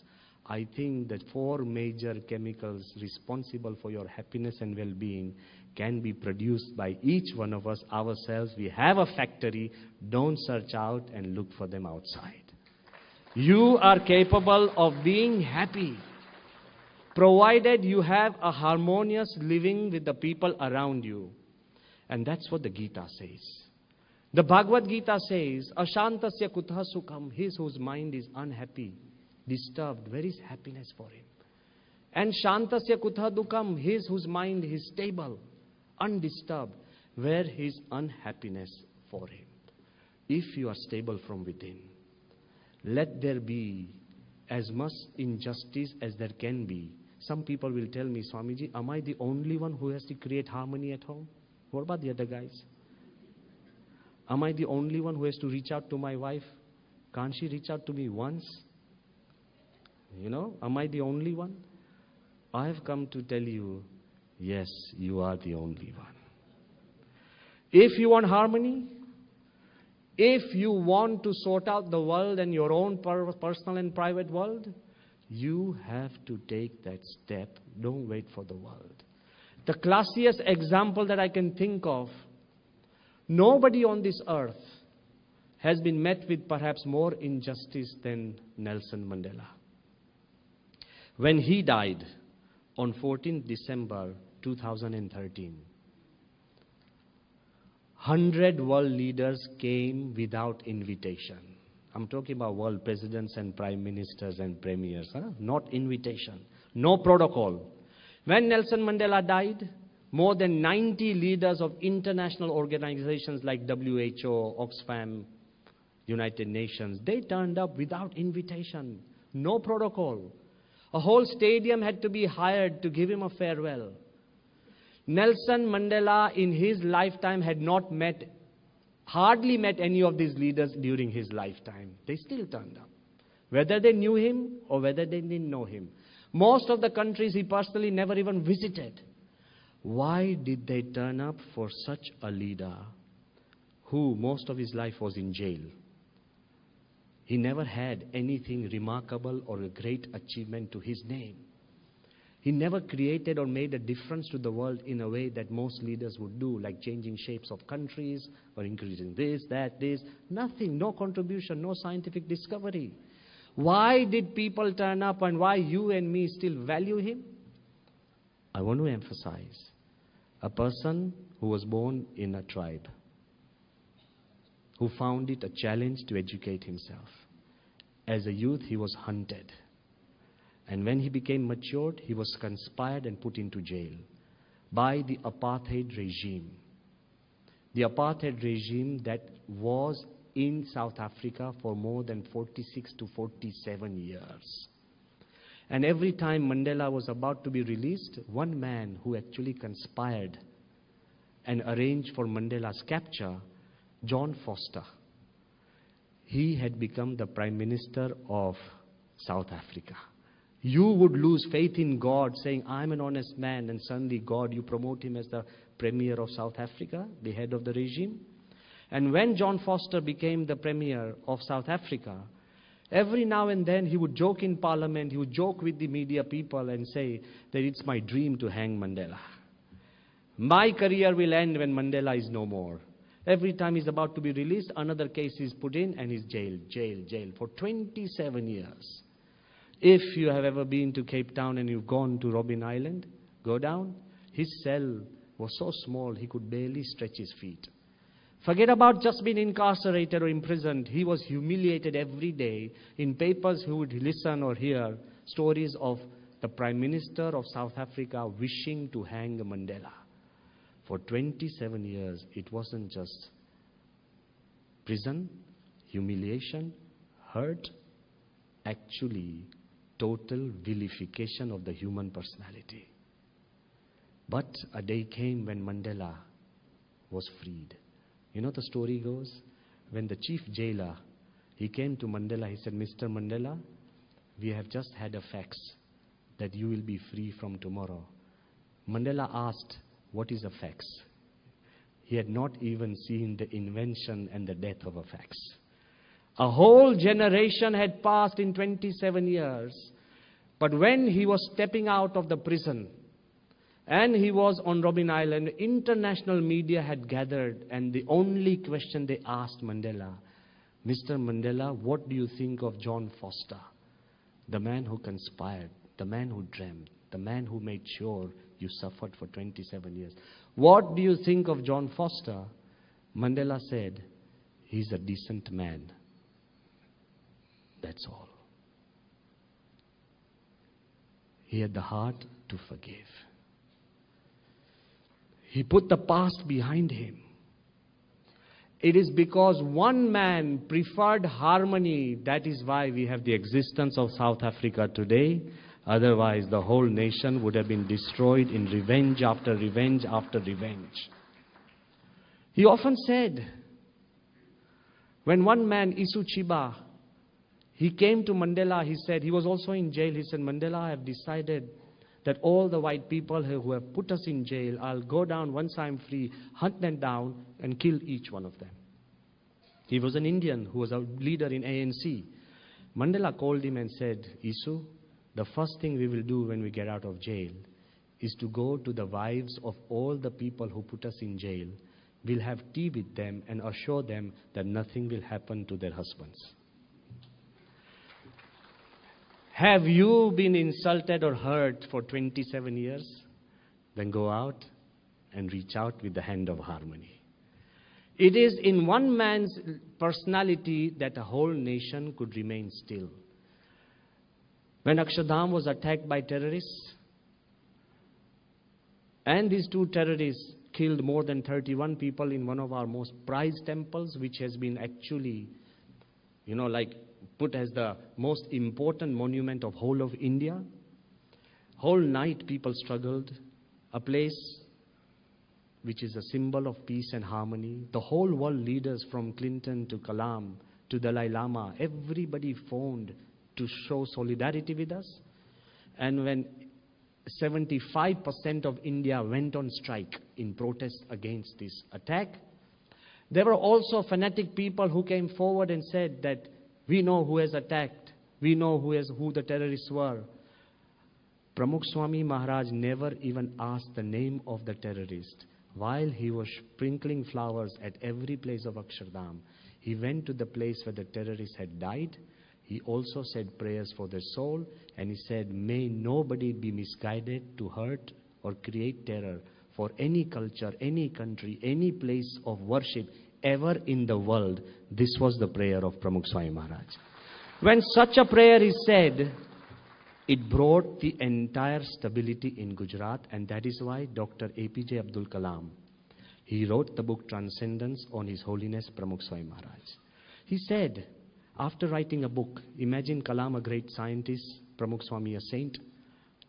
I think that 4 major chemicals responsible for your happiness and well-being can be produced by each one of us ourselves. We have a factory. Don't search out and look for them outside. You are capable of being happy, provided you have a harmonious living with the people around you. And that's what the Gita says. The Bhagavad Gita says, Ashantasya kutha sukham, his whose mind is unhappy, disturbed, where is happiness for him? And Shantasya kutha dukham, his whose mind is stable, undisturbed, where is unhappiness for him? If you are stable from within, let there be as much injustice as there can be. Some people will tell me, Swamiji, am I the only one who has to create harmony at home? What about the other guys? Am I the only one who has to reach out to my wife? Can't she reach out to me once? Am I the only one? I have come to tell you, yes, you are the only one. If you want harmony, if you want to sort out the world and your own personal and private world, you have to take that step. Don't wait for the world. The classiest example that I can think of, nobody on this earth has been met with perhaps more injustice than Nelson Mandela. When he died on 14th December 2013, 100 world leaders came without invitation. I'm talking about world presidents and prime ministers and premiers. Not invitation. No protocol. When Nelson Mandela died, more than 90 leaders of international organizations like WHO, Oxfam, United Nations, they turned up without invitation. No protocol. A whole stadium had to be hired to give him a farewell. Nelson Mandela in his lifetime had hardly met any of these leaders during his lifetime. They still turned up. Whether they knew him or whether they didn't know him. Most of the countries he personally never even visited. Why did they turn up for such a leader who most of his life was in jail? He never had anything remarkable or a great achievement to his name. He never created or made a difference to the world in a way that most leaders would do, like changing shapes of countries or increasing this, that, this. Nothing, no contribution, no scientific discovery. Why did people turn up and why you and me still value him? I want to emphasize, a person who was born in a tribe, who found it a challenge to educate himself. As a youth, he was hunted. And when he became matured, he was conspired and put into jail by the apartheid regime. The apartheid regime that was in South Africa for more than 46 to 47 years. And every time Mandela was about to be released, one man who actually conspired and arranged for Mandela's capture, John Foster, he had become the Prime Minister of South Africa. You would lose faith in God, saying, I'm an honest man, and suddenly God, you promote him as the Premier of South Africa, the head of the regime. And when John Foster became the Premier of South Africa, every now and then he would joke in Parliament, he would joke with the media people and say that it's my dream to hang Mandela. My career will end when Mandela is no more. Every time he's about to be released, another case is put in and he's jailed for 27 years. If you have ever been to Cape Town and you've gone to Robben Island, go down. His cell was so small he could barely stretch his feet. Forget about just being incarcerated or imprisoned. He was humiliated every day. In papers, he would listen or hear stories of the Prime Minister of South Africa wishing to hang Mandela. For 27 years, it wasn't just prison, humiliation, hurt, actually total vilification of the human personality. But a day came when Mandela was freed. You know the story goes, when the chief jailer, he came to Mandela, he said, Mr. Mandela, we have just had a fax that you will be free from tomorrow. Mandela asked, what is a fax? He had not even seen the invention and the death of a fax. A whole generation had passed in 27 years. But when he was stepping out of the prison, and he was on Robben Island, international media had gathered, and the only question they asked Mandela, Mr. Mandela, what do you think of John Foster? The man who conspired, the man who dreamt, the man who made sure you suffered for 27 years. What do you think of John Foster? Mandela said, he's a decent man. That's all. He had the heart to forgive. He put the past behind him. It is because one man preferred harmony. That is why we have the existence of South Africa today. Otherwise, the whole nation would have been destroyed in revenge after revenge after revenge. He often said, when one man, Isu Chiba, he came to Mandela, he said, he was also in jail. He said, Mandela, I have decided that all the white people who have put us in jail, I'll go down once I'm free, hunt them down and kill each one of them. He was an Indian who was a leader in ANC. Mandela called him and said, Isu, the first thing we will do when we get out of jail is to go to the wives of all the people who put us in jail. We'll have tea with them and assure them that nothing will happen to their husbands. Have you been insulted or hurt for 27 years? Then go out and reach out with the hand of harmony. It is in one man's personality that a whole nation could remain still. When Akshardham was attacked by terrorists, and these two terrorists killed more than 31 people in one of our most prized temples, which has been actually, put as the most important monument of whole of India. Whole night people struggled. A place which is a symbol of peace and harmony. The whole world leaders from Clinton to Kalam to Dalai Lama, everybody phoned to show solidarity with us. And when 75% of India went on strike in protest against this attack, there were also fanatic people who came forward and said that we know who has attacked, we know who the terrorists were. Pramukh Swami Maharaj never even asked the name of the terrorist. While he was sprinkling flowers at every place of Akshardham, he went to the place where the terrorist had died. he also said prayers for their soul, and he said, may nobody be misguided to hurt or create terror for any culture, any country, any place of worship ever in the world. This was the prayer of Pramukh Swami Maharaj. When such a prayer is said, it brought the entire stability in Gujarat, and that is why Dr. APJ Abdul Kalam, he wrote the book Transcendence on His Holiness Pramukh Swami Maharaj. He said, after writing a book, imagine Kalam, a great scientist, Pramukh Swami, a saint.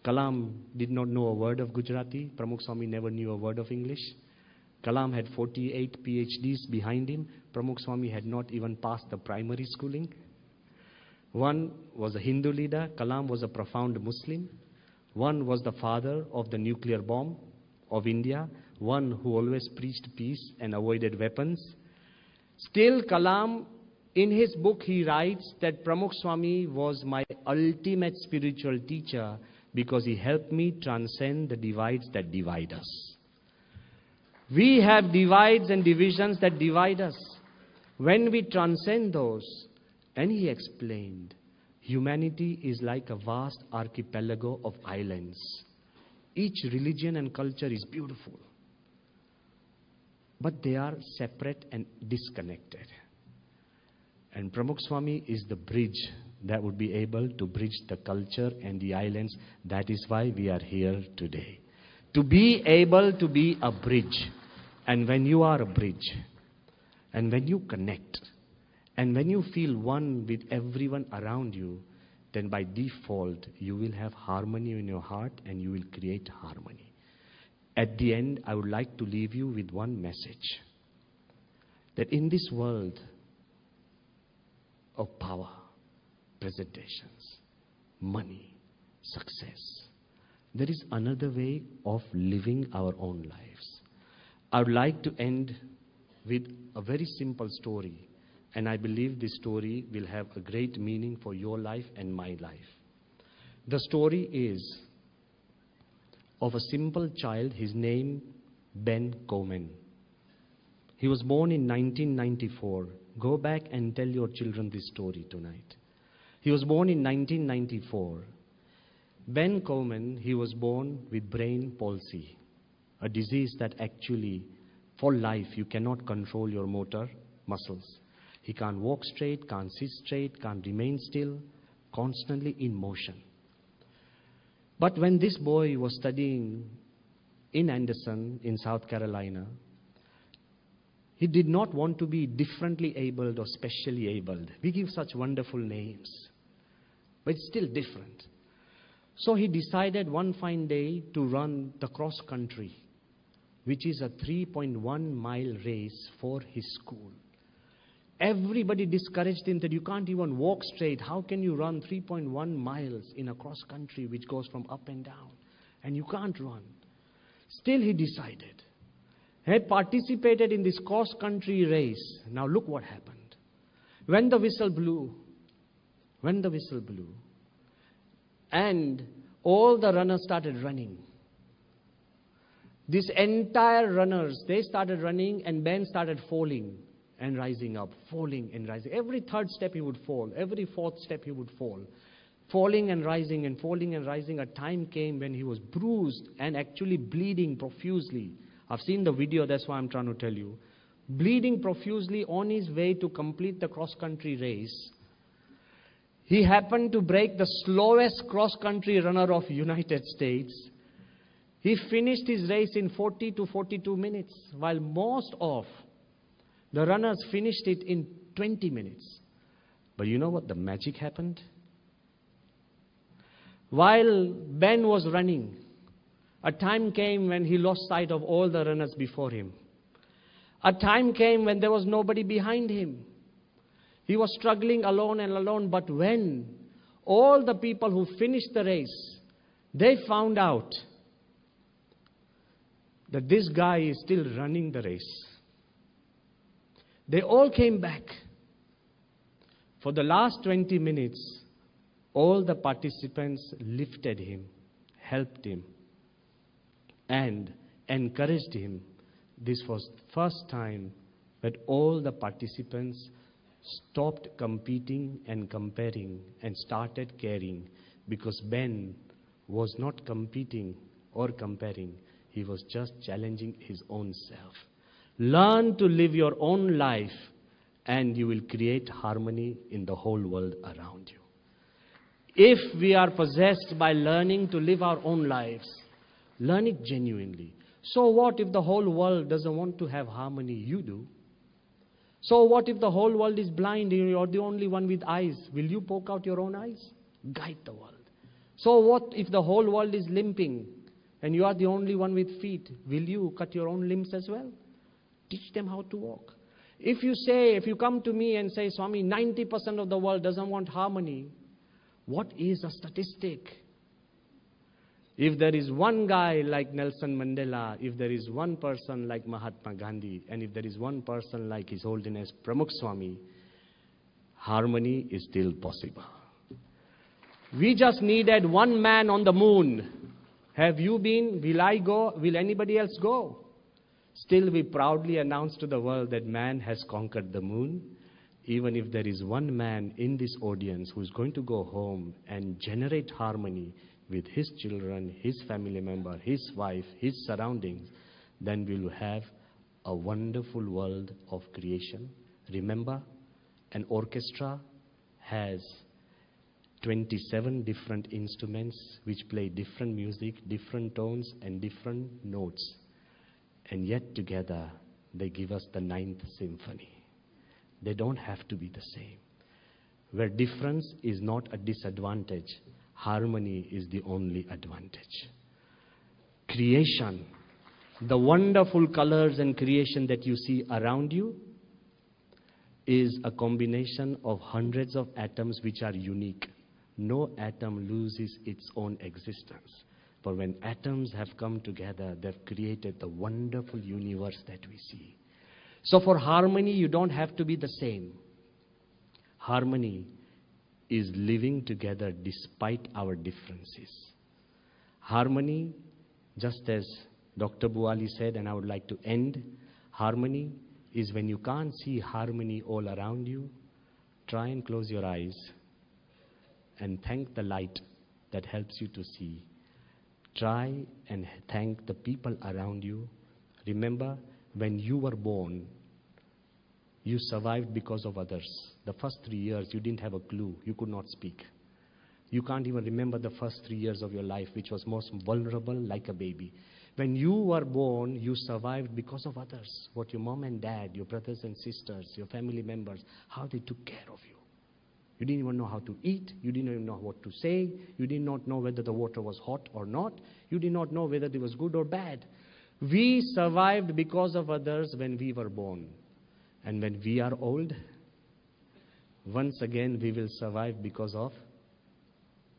Kalam did not know a word of Gujarati. Pramukh Swami never knew a word of English. Kalam had 48 PhDs behind him. Pramukh Swami had not even passed the primary schooling. One was a Hindu leader. Kalam was a profound Muslim. One was the father of the nuclear bomb of India. One who always preached peace and avoided weapons. Still, Kalam, in his book, he writes that Pramukh Swami was my ultimate spiritual teacher because he helped me transcend the divides that divide us. We have divides and divisions that divide us. When we transcend those, and he explained, humanity is like a vast archipelago of islands. Each religion and culture is beautiful, but they are separate and disconnected. And Pramukh Swami is the bridge that would be able to bridge the culture and the islands. That is why we are here today. To be able to be a bridge. And when you are a bridge, and when you connect, and when you feel one with everyone around you, then by default, you will have harmony in your heart and you will create harmony. At the end, I would like to leave you with one message. That in this world of power, presentations, money, success, there is another way of living our own lives. I would like to end with a very simple story, and I believe this story will have a great meaning for your life and my life. The story is of a simple child, his name Ben Coleman. He was born in 1994. Go back and tell your children this story tonight. He was born in 1994. Ben Coleman, he was born with brain palsy, a disease that actually, for life, you cannot control your motor muscles. He can't walk straight, can't sit straight, can't remain still, constantly in motion. But when this boy was studying in Anderson, in South Carolina, he did not want to be differently abled or specially abled. We give such wonderful names, but it's still different. So he decided one fine day to run the cross country, which is a 3.1-mile race for his school. Everybody discouraged him that you can't even walk straight. How can you run 3.1 miles in a cross country which goes from up and down? And you can't run. Still he decided. He had participated in this cross country race. Now look what happened. When the whistle blew, and all the runners started running. This entire runners, they started running, and Ben started falling and rising up, falling and rising. Every third step he would fall. Every fourth step he would fall. Falling and rising and falling and rising. A time came when he was bruised and actually bleeding profusely. I've seen the video, that's why I'm trying to tell you. Bleeding profusely on his way to complete the cross-country race. He happened to break the slowest cross-country runner of United States. He finished his race in 40 to 42 minutes, while most of the runners finished it in 20 minutes. But you know what the magic happened? While Ben was running, a time came when he lost sight of all the runners before him. A time came when there was nobody behind him. He was struggling alone and alone. But when all the people who finished the race, they found out that this guy is still running the race, they all came back. For the last 20 minutes, all the participants lifted him, helped him, and encouraged him. This was the first time that all the participants stopped competing and comparing and started caring, because Ben was not competing or comparing. He was just challenging his own self. Learn to live your own life and you will create harmony in the whole world around you. If we are possessed by learning to live our own lives, learn it genuinely. So what if the whole world doesn't want to have harmony? You do. So what if the whole world is blind and you're the only one with eyes? Will you poke out your own eyes? Guide the world. So what if the whole world is limping and you are the only one with feet? Will you cut your own limbs as well? Teach them how to walk. If you come to me and say, Swami, 90% of the world doesn't want harmony, what is a statistic? If there is one guy like Nelson Mandela, if there is one person like Mahatma Gandhi, and if there is one person like His Holiness Pramukh Swami, harmony is still possible. We just needed one man on the moon. Have you been? Will I go? Will anybody else go? Still we proudly announce to the world that man has conquered the moon. Even if there is one man in this audience who is going to go home and generate harmony with his children, his family member, his wife, his surroundings, then we will have a wonderful world of creation. Remember, an orchestra has 27 different instruments which play different music, different tones and different notes. And yet together they give us the 9th symphony. They don't have to be the same. Where difference is not a disadvantage, harmony is the only advantage. Creation, the wonderful colors and creation that you see around you is a combination of hundreds of atoms which are unique. No atom loses its own existence. But when atoms have come together, they've created the wonderful universe that we see. So for harmony, you don't have to be the same. Harmony is living together despite our differences. Harmony, just as Dr. Buali said, and I would like to end, harmony is when you can't see harmony all around you, try and close your eyes and thank the light that helps you to see. Try and thank the people around you. Remember, when you were born, you survived because of others. The first 3 years, you didn't have a clue. You could not speak. You can't even remember the first 3 years of your life, which was most vulnerable, like a baby. When you were born, you survived because of others. What your mom and dad, your brothers and sisters, your family members, how they took care of you. You didn't even know how to eat. You didn't even know what to say. You did not know whether the water was hot or not. You did not know whether it was good or bad. We survived because of others when we were born. And when we are old, once again we will survive because of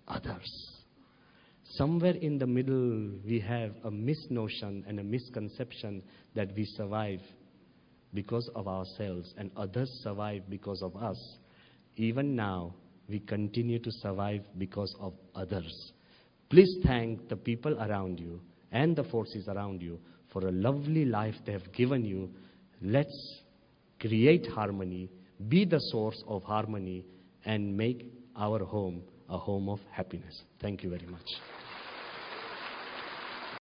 others. Somewhere in the middle we have a misnotion and a misconception that we survive because of ourselves and others survive because of us. Even now, we continue to survive because of others. Please thank the people around you and the forces around you for a lovely life they have given you. Let's create harmony, be the source of harmony, and make our home a home of happiness. Thank you very much.